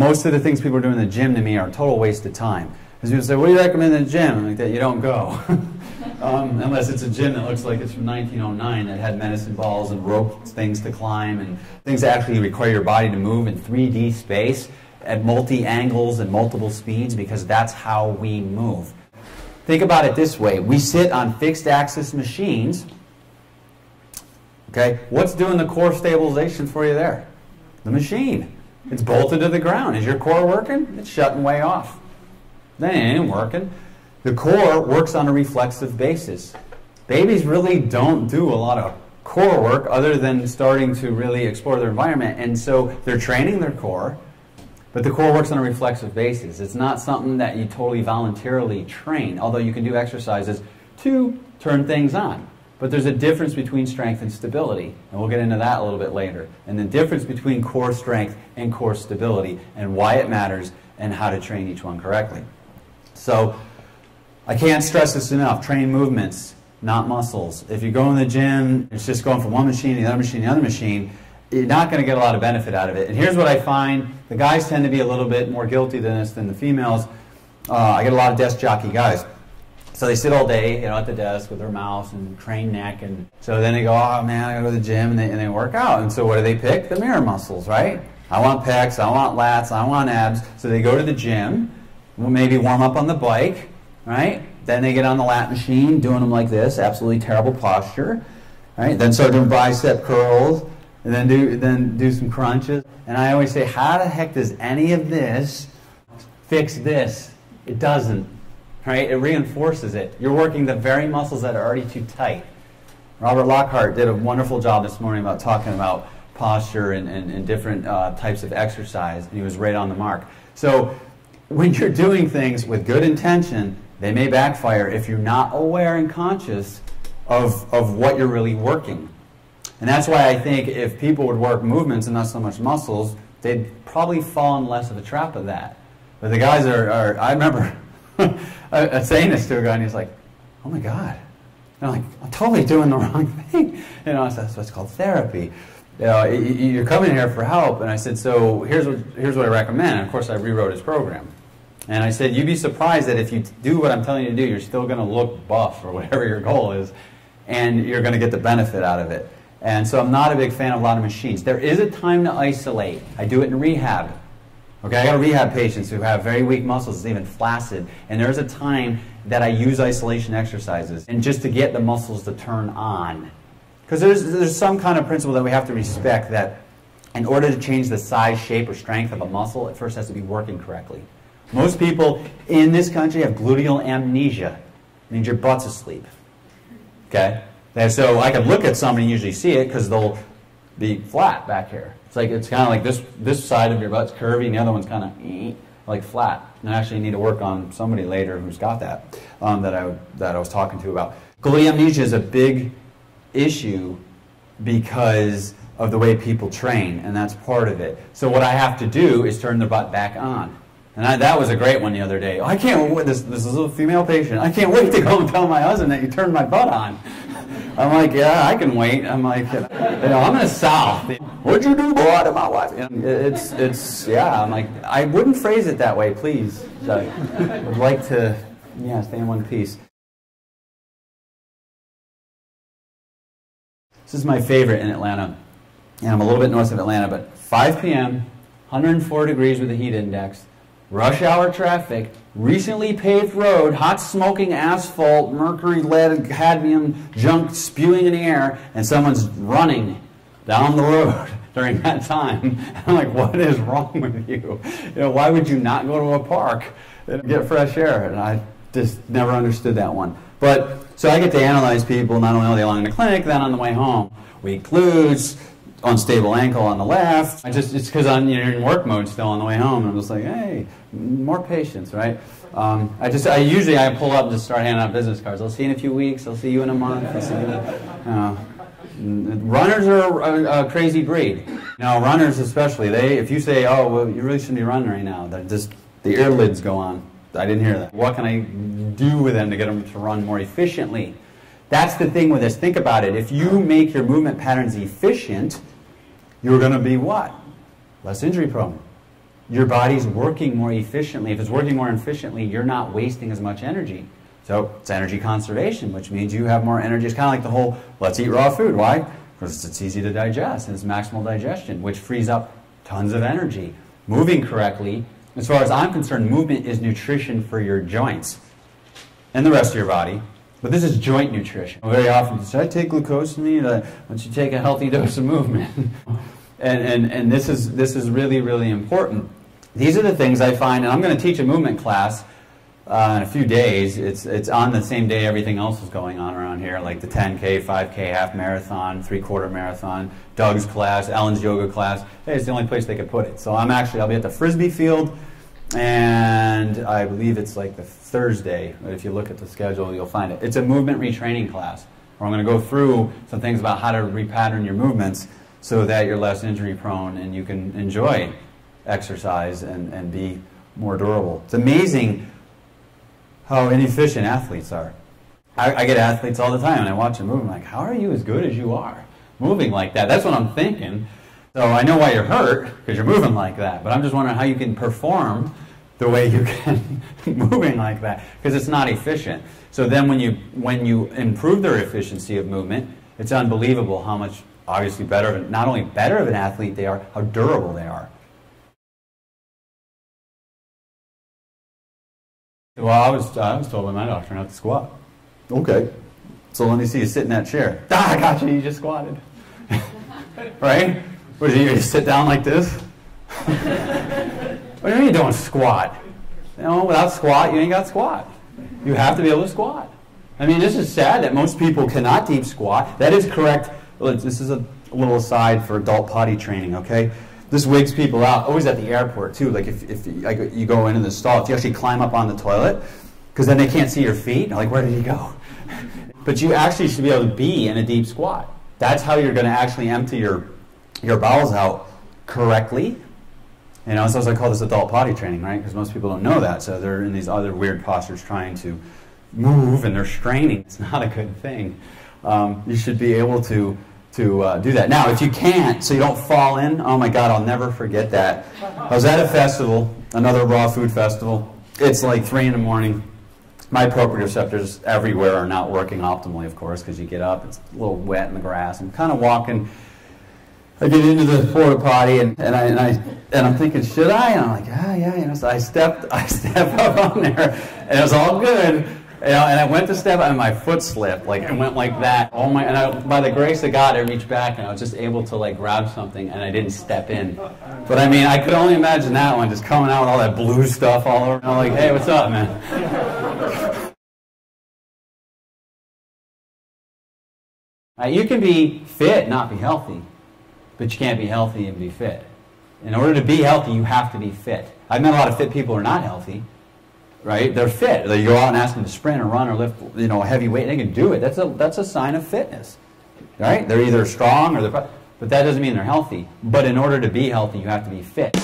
most of the things people are doing in the gym to me are a total waste of time. Because people say, what do you recommend in the gym? I'm like, that you don't go. Unless it's a gym that looks like it's from 1909 that had medicine balls and rope things to climb and things that actually require your body to move in 3D space at multi-angles and multiple speeds, because that's how we move. Think about it this way. We sit on fixed axis machines. Okay, what's doing the core stabilization for you there? The machine. It's bolted to the ground. Is your core working? It's shutting way off. That ain't working. The core works on a reflexive basis. Babies really don't do a lot of core work other than starting to really explore their environment, and so they're training their core, but the core works on a reflexive basis. It's not something that you totally voluntarily train, although you can do exercises to turn things on. But there's a difference between strength and stability, and we'll get into that a little bit later, and the difference between core strength and core stability and why it matters and how to train each one correctly. So I can't stress this enough. Train movements, not muscles. If you go in the gym, it's just going from one machine to the other machine to the other machine, you're not going to get a lot of benefit out of it. And here's what I find. The guys tend to be a little bit more guilty than this than the females. I get a lot of desk jockey guys. So they sit all day, you know, at the desk with their mouse and crane neck, and so then they go, oh man, I gotta go to the gym, and they work out. And so what do they pick? The mirror muscles, right? I want pecs, I want lats, I want abs. So they go to the gym, maybe warm up on the bike, right? Then they get on the lat machine, doing them like this, absolutely terrible posture, right? Then start doing bicep curls, and then do some crunches. And I always say, how the heck does any of this fix this? It doesn't. Right? It reinforces it. You're working the very muscles that are already too tight. Robert Lockhart did a wonderful job this morning about talking about posture and different types of exercise, and he was right on the mark. So when you're doing things with good intention, they may backfire if you're not aware and conscious of what you're really working. And that's why I think if people would work movements and not so much muscles, they'd probably fall in less of a trap of that. But the guys are I remember saying this to a guy, and he's like, oh my God. And I'm like, I'm totally doing the wrong thing. You know, that's what's called therapy. You know, you're coming here for help. And I said, so here's what I recommend. And of course, I rewrote his program. And I said, you'd be surprised that if you do what I'm telling you to do, you're still going to look buff or whatever your goal is, and you're going to get the benefit out of it. And so I'm not a big fan of a lot of machines. There is a time to isolate. I do it in rehab. Okay, I got rehab patients who have very weak muscles, even flaccid, and there's a time that I use isolation exercises, and just to get the muscles to turn on. Because there's some kind of principle that we have to respect, that in order to change the size, shape, or strength of a muscle, it first has to be working correctly. Most people in this country have gluteal amnesia. It means your butt's asleep. Okay? And so I can look at somebody and usually see it because they'll be flat back here. It's kind of like this side of your butt's curvy, and the other one's kind of like flat. And I actually need to work on somebody later who's got that, that I was talking to about. Gluteal amnesia is a big issue because of the way people train, and that's part of it. So what I have to do is turn their butt back on. And that was a great one the other day. Oh, I can't wait, this is a female patient. I can't wait to go and tell my husband that you turned my butt on. I'm like, yeah, I can wait. I'm like, you know, I'm in the South. What'd you do, boy, to my wife? Yeah, I'm like, I wouldn't phrase it that way, please. So I would like to, yeah, stay in one piece. This is my favorite in Atlanta. And I'm a little bit north of Atlanta, but 5 p.m., 104 degrees with a heat index, rush hour traffic, recently paved road, hot smoking asphalt, mercury, lead, cadmium, junk spewing in the air, and someone's running down the road during that time. I'm like, what is wrong with you? You know, why would you not go to a park and get fresh air? And I just never understood that one. But so I get to analyze people not only all day long in the clinic, then on the way home. Weak glutes, unstable ankle on the left. It's because you're in work mode still on the way home. I'm just like, hey, more patience, right? I usually pull up and just start handing out business cards. I'll see you in a few weeks. I'll see you in a month. I'll see you runners are a crazy breed. Now, runners especially, if you say, oh, well, you really shouldn't be running right now, the earlids go on. I didn't hear that. What can I do with them to get them to run more efficiently? That's the thing with this. Think about it. If you make your movement patterns efficient, you're going to be what? Less injury prone. your body's working more efficiently. If it's working more efficiently, you're not wasting as much energy. So it's energy conservation, which means you have more energy. It's kind of like the whole, let's eat raw food. Why? Because it's easy to digest, and it's maximal digestion, which frees up tons of energy. Moving correctly, as far as I'm concerned, movement is nutrition for your joints and the rest of your body. But this is joint nutrition. Very often, should I take glucosamine? Why don't you take a healthy dose of movement? and this is really, really important. These are the things I find, and I'm going to teach a movement class in a few days. It's on the same day everything else is going on around here, like the 10K, 5K, half marathon, 3/4 marathon, Doug's class, Ellen's yoga class. Hey, it's the only place they could put it. So I'll be at the Frisbee field, and I believe it's like the Thursday. But if you look at the schedule, you'll find it. It's a movement retraining class, where I'm going to go through some things about how to repattern your movements so that you're less injury prone and you can enjoy exercise and be more durable. It's amazing how inefficient athletes are. I get athletes all the time, and I watch them move. I'm like, how are you as good as you are moving like that? That's what I'm thinking. So I know why you're hurt, because you're moving like that. But I'm just wondering how you can perform the way you can moving like that, because it's not efficient. So then when you improve their efficiency of movement, it's unbelievable how much, obviously, not only better of an athlete they are, how durable they are. Well, I was told by my doctor not to squat. Okay. So let me see you sit in that chair. I got you. You just squatted. Right? What do you just sit down like this? What do you mean you don't squat? You know, without squat, you ain't got squat. You have to be able to squat. I mean, this is sad that most people cannot deep squat. That is correct. This is a little aside for adult potty training, okay? This wigs people out, always at the airport too. Like if you go into the stall, if you actually climb up on the toilet, because then they can't see your feet. They're like, where did he go? But you actually should be able to be in a deep squat. That's how you're going to actually empty your bowels out correctly. You know, so I call this adult potty training, right? Because most people don't know that, so they're in these other weird postures trying to move, and they're straining. It's not a good thing. You should be able to do that. Now, if you can't, so you don't fall in, oh my God, I'll never forget that. I was at a festival, another raw food festival. It's like 3 in the morning. My proprioceptors everywhere are not working optimally, of course, because you get up, it's a little wet in the grass. I'm kind of walking. I get into the porta potty, and I'm thinking, should I? And I'm like, yeah. You know, so I step up on there, and it was all good. You know, and I went to step, and my foot slipped. Like, it went like that. By the grace of God, I reached back, and I was just able to like grab something, and I didn't step in. But I mean, I could only imagine that one just coming out with all that blue stuff all over. And I'm like, hey, what's up, man? You can be fit, not be healthy, but you can't be healthy and be fit. In order to be healthy, you have to be fit. I've met a lot of fit people who are not healthy. Right? They're fit. You go out and ask them to sprint or run or lift, you know, a heavy weight. They can do it. That's a sign of fitness. Right? They're either strong or but that doesn't mean they're healthy. But in order to be healthy, you have to be fit.